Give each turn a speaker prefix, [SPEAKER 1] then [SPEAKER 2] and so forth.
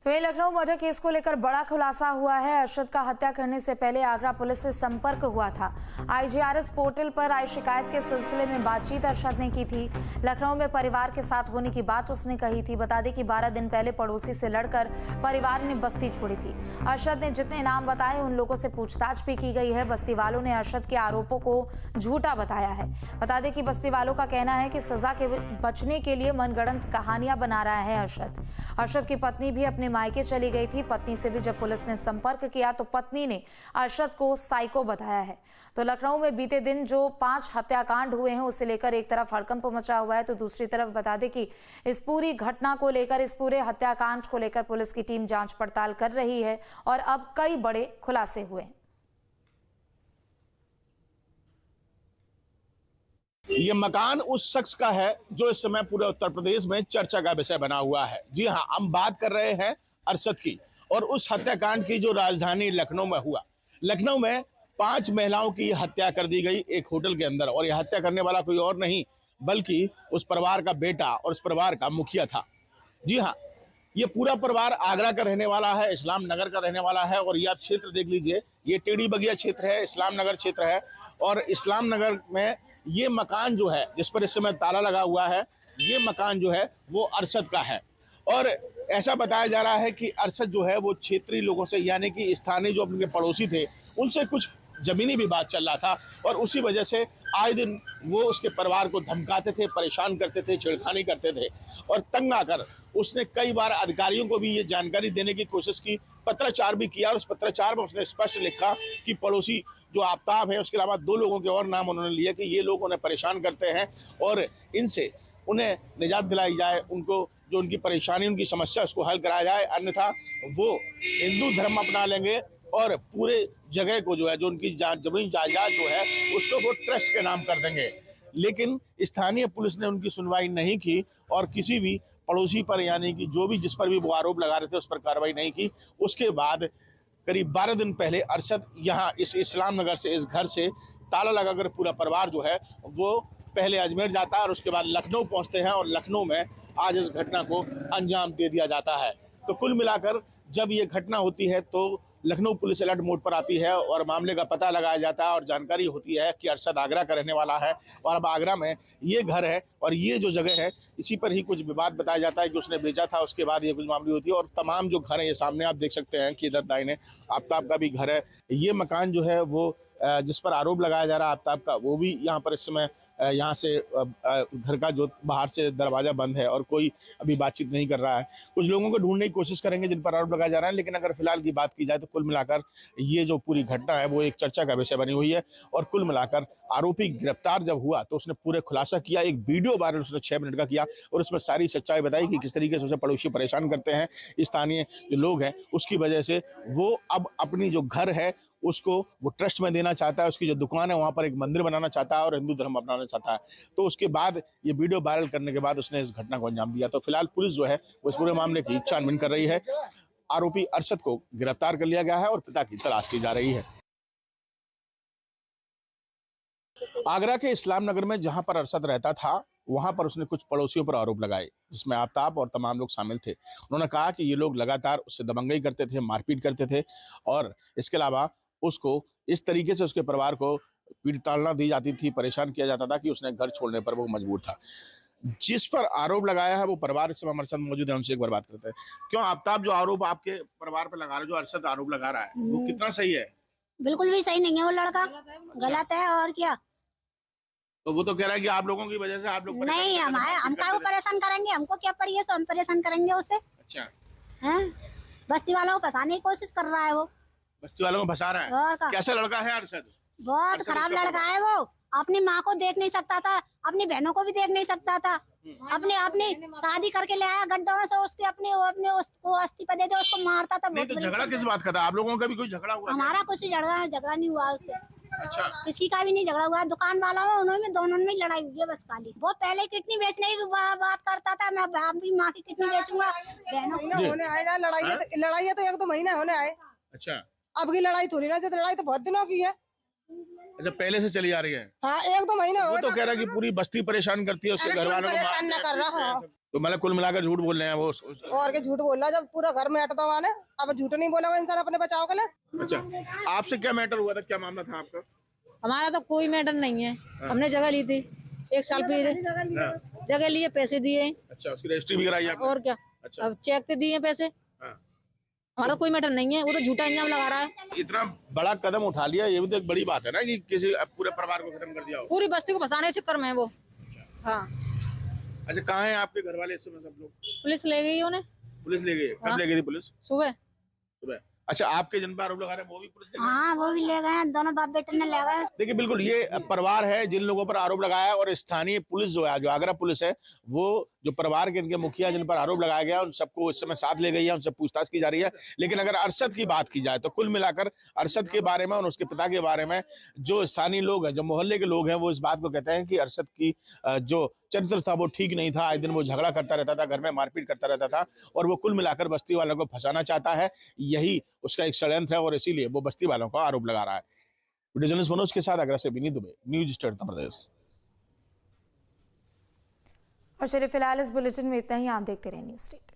[SPEAKER 1] तो ये Lucknow murder case को लेकर बड़ा खुलासा हुआ है। अरशद का हत्या करने से पहले आगरा पुलिस से संपर्क हुआ था। IGRS पोर्टल पर आई शिकायत के सिलसिले में बातचीत अरशद ने की थी। लखनऊ में परिवार के साथ होने की बात उसने कही थी। बता दें कि 12 दिन पहले पड़ोसी से लड़कर परिवार ने बस्ती छोड़ी थी। अरशद ने जितने नाम बताए उन लोगों से पूछताछ भी की गई है। बस्ती वालों ने अरशद के आरोपों को झूठा बताया है। बता दें कि बस्ती वालों का कहना है कि सजा के बचने के लिए मनगढ़ंत कहानियां बना रहा है अरशद की पत्नी भी अपने मायके चली गई थी। पत्नी से भी जब पुलिस ने संपर्क किया तो पत्नी ने अरशद को साइको बताया है। तो लखनऊ में बीते दिन जो 5 हत्याकांड हुए हैं उसे लेकर एक तरफ हड़कंप मचा हुआ है, तो दूसरी तरफ बता दें कि इस पूरी घटना को लेकर, इस पूरे हत्याकांड को लेकर पुलिस की टीम जांच पड़ताल कर रही है और अब कई बड़े खुलासे हुए हैं।
[SPEAKER 2] ये मकान उस शख्स का है जो इस समय पूरे उत्तर प्रदेश में चर्चा का विषय बना हुआ है। जी हाँ, हम बात कर रहे हैं अरशद की और उस हत्याकांड की जो राजधानी लखनऊ में हुआ। लखनऊ में 5 महिलाओं की हत्या कर दी गई एक होटल के अंदर, और यह हत्या करने वाला कोई और नहीं बल्कि उस परिवार का बेटा और उस परिवार का मुखिया था। जी हाँ, ये पूरा परिवार आगरा का रहने वाला है, इस्लाम नगर का रहने वाला है। और ये आप क्षेत्र देख लीजिए, ये टेढ़ी बगिया क्षेत्र है, इस्लाम नगर क्षेत्र है। और इस्लाम नगर में ये मकान जो है जिस पर इस समय ताला लगा हुआ है, ये मकान जो है वो अरशद का है। और ऐसा बताया जा रहा है कि अरशद जो है वो क्षेत्रीय लोगों से, यानी कि स्थानीय जो अपने पड़ोसी थे उनसे कुछ जमीनी विवाद चल रहा था, और उसी वजह से आए दिन वो उसके परिवार को धमकाते थे, परेशान करते थे, छेड़खानी करते थे। और तंग आकर उसने कई बार अधिकारियों को भी ये जानकारी देने की कोशिश की, पत्राचार भी किया। और उस पत्राचार में उसने स्पष्ट लिखा कि पड़ोसी जो आफ्ताब है, उसके अलावा 2 लोगों के और नाम उन्होंने लिए कि ये लोग उन्हें परेशान करते हैं और इनसे उन्हें निजात दिलाई जाए, उनको जो उनकी परेशानी, उनकी समस्या, उसको हल कराया जाए, अन्यथा वो हिंदू धर्म अपना लेंगे और पूरे जगह को जो है, जो उनकी जमीन जायदाद जो है उसको वो ट्रस्ट के नाम कर देंगे। लेकिन स्थानीय पुलिस ने उनकी सुनवाई नहीं की और किसी भी पड़ोसी पर, यानी कि जो भी जिस पर भी वो आरोप लगा रहे थे उस पर कार्रवाई नहीं की। उसके बाद करीब 12 दिन पहले अरशद यहाँ इस इस्लाम नगर से, इस घर से ताला लगाकर पूरा परिवार जो है वो पहले अजमेर जाता है और उसके बाद लखनऊ पहुंचते हैं, और लखनऊ में आज इस घटना को अंजाम दे दिया जाता है। तो कुल मिलाकर जब ये घटना होती है तो लखनऊ पुलिस अलर्ट मोड पर आती है और मामले का पता लगाया जाता है और जानकारी होती है कि अरशद आगरा का रहने वाला है और अब आगरा में ये घर है और ये जो जगह है इसी पर ही कुछ विवाद बताया जाता है कि उसने बेचा था। उसके बाद ये कुछ मामले होती है और तमाम जो घर है, ये सामने आप देख सकते हैं कि इधर दाहिने आफ्ताब का भी घर है। ये मकान जो है वो जिस पर आरोप लगाया जा रहा है आफ्ताब का, वो भी यहाँ पर इस समय यहाँ से घर का जो बाहर से दरवाजा बंद है और कोई अभी बातचीत नहीं कर रहा है। कुछ लोगों को ढूंढने की कोशिश करेंगे जिन पर आरोप लगाया जा रहा है, लेकिन अगर फिलहाल की बात की जाए तो कुल मिलाकर ये जो पूरी घटना है वो एक चर्चा का विषय बनी हुई है। और कुल मिलाकर आरोपी गिरफ्तार जब हुआ तो उसने पूरे खुलासा किया, एक वीडियो वायरल उसने 6 मिनट का किया और उसमें सारी सच्चाई बताई कि किस तरीके से उसे पड़ोसी परेशान करते हैं, स्थानीय जो लोग हैं उसकी वजह से वो अब अपनी जो घर है उसको वो ट्रस्ट में देना चाहता है, उसकी जो दुकान है वहाँ पर एक मंदिर बनाना चाहता है और हिंदू धर्म अपनाना चाहता है। तो उसके बाद ये वीडियो वायरल करने के बाद उसने इस घटना को अंजाम दिया। तो फिलहाल पुलिस जो है वो इस पूरे मामले की छानबीन कर रही है। आरोपी अरशद को गिरफ्तार कर लिया गया है और पिता की तलाश की जा रही है। आगरा के इस्लाम नगर में जहां पर अरशद रहता था वहां पर उसने कुछ पड़ोसियों पर आरोप लगाए, जिसमें आफ्ताब और तमाम लोग शामिल थे। उन्होंने कहा कि ये लोग लगातार उससे दबंगई करते थे, मारपीट करते थे और इसके अलावा उसको इस तरीके से उसके परिवार को पीड़िताड़ना दी जाती थी, परेशान किया जाता था कि उसने घर छोड़ने पर वो मजबूर था। जिस पर आरोप लगाया है वो परिवार इस समय हमारे साथ मौजूद है, उनसे एक बार बात करते हैं। क्यों आफ्ताब, जो आरोप आपके परिवार पर लगा रहे, जो अरशद आरोप लगा रहा है वो कितना सही है?
[SPEAKER 3] बिल्कुल भी सही नहीं है, वो लड़का गलत है। और क्या?
[SPEAKER 2] तो वो तो कह रहा है कि आप लोगों की वजह से आप लोग
[SPEAKER 3] नहीं, हमारे हमका वो परेशान करेंगे, हमको क्या पड़ी है, सो हम परेशान करेंगे उसे।
[SPEAKER 2] अच्छा,
[SPEAKER 3] हैं? बस्ती वालों को फंसाने की कोशिश कर रहा है वो।
[SPEAKER 2] बस्ती वालों को फंसा रहा है?
[SPEAKER 3] और
[SPEAKER 2] कैसा लड़का है अरशद?
[SPEAKER 3] बहुत खराब लड़का है वो। अपनी माँ को देख नहीं सकता था, अपनी बहनों को भी देख नहीं सकता था। अपनी शादी करके ले आया गड्ढों में से, उसके अपने उसको अस्थि पे दे दे, उसको मारता था।
[SPEAKER 2] नहीं तो झगड़ा किस बात का था? आप लोगों का भी कोई झगड़ा हुआ?
[SPEAKER 3] हमारा कुछ झगड़ा नहीं हुआ उससे।
[SPEAKER 2] अच्छा,
[SPEAKER 3] किसी का भी नहीं झगड़ा हुआ। दुकान वाला हो, उन्होंने दोनों में लड़ाई हुई है बस खाली। वो पहले किडनी बेचने की बात करता था, मैं अपनी माँ की किडनी बेचूंगा।
[SPEAKER 4] होने आएगा लड़ाई है तो 1-2 महीने होने आए।
[SPEAKER 2] अच्छा,
[SPEAKER 4] अब की लड़ाई थोड़ी ना, लड़ाई तो बहुत दिनों की है।
[SPEAKER 2] अच्छा, पहले से चली आ रही है?
[SPEAKER 4] हाँ, 1-2 महीने हो।
[SPEAKER 2] वो तो कह रहा है कि पूरी बस्ती परेशान करती है, उसके घर वालों को
[SPEAKER 4] परेशान न कर रहा।
[SPEAKER 2] तो मतलब कुल मिलाकर झूठ बोल रहे हैं वो
[SPEAKER 4] और के झूठ बोल रहा है, जब पूरा घर में अटता हुआ है, अब झूठ नहीं बोलेगा इंसान अपने बचाव के लिए।
[SPEAKER 2] अच्छा, आपसे क्या मैटर हुआ था, क्या मामला था आपका?
[SPEAKER 5] हमारा तो कोई मैटर नहीं है। हमने जगह ली थी 1 साल पहले, जगह लिए, पैसे दिए।
[SPEAKER 2] अच्छा, उसकी रजिस्ट्री भी कराई आपने?
[SPEAKER 5] और क्या,
[SPEAKER 2] अच्छा।
[SPEAKER 5] अब चेक पे दिए पैसे।
[SPEAKER 2] हाँ।
[SPEAKER 5] हमारा कोई मैटर नहीं है, वो तो झूठा इल्जाम लगा रहा है।
[SPEAKER 2] इतना बड़ा कदम उठा लिया, ये भी तो एक बड़ी बात है ना कि किसी पूरे परिवार को खत्म कर दिया हो।
[SPEAKER 5] पूरी बस्ती को फंसाने के चक्कर में है वो। हाँ,
[SPEAKER 2] अच्छा, कहाँ हैं आपके घर वाले इस समय सब लोग?
[SPEAKER 5] पुलिस ले गई उन्हें।
[SPEAKER 2] पुलिस ले गई? कब
[SPEAKER 5] हाँ।
[SPEAKER 2] ले गई थी पुलिस?
[SPEAKER 5] सुबह।
[SPEAKER 2] सुबह। अच्छा, आपके जिन पर आरोप लगा रहे हैं वो भी पुलिस ले गई?
[SPEAKER 3] हाँ वो भी ले गए हैं, दोनों बाप बेटे ने ले गए।
[SPEAKER 2] देखिए, बिल्कुल ये परिवार है जिन लोगों पर आरोप लगाया है, और स्थानीय पुलिस जो है, जो आगरा पुलिस है, वो जो परिवार के इनके मुखिया जिन पर आरोप लगाया गया उन सबको इस समय साथ ले गई है, उनसे पूछताछ की जा रही है। लेकिन अगर अरशद की बात की जाए तो कुल मिलाकर अरशद के बारे में और उसके पिता के बारे में जो स्थानीय लोग हैं, जो मोहल्ले के लोग हैं, वो इस बात को कहते हैं कि अरशद की जो चरित्र था वो ठीक नहीं था। आए दिन वो झगड़ा करता रहता था, घर में मारपीट करता रहता था, और वो कुल मिलाकर बस्ती वालों को फंसाना चाहता है। यही उसका एक षड्यंत्र है और इसीलिए वो बस्ती वालों को आरोप लगा रहा है। वीडियो जर्नलिस्ट मनोज के साथ आगरा से विनीत दुबे, न्यूज स्टेट उत्तर प्रदेश।
[SPEAKER 1] और चलिए फिलहाल इस बुलेटिन में इतना ही। आप देखते रहिए न्यूज़ स्टेट।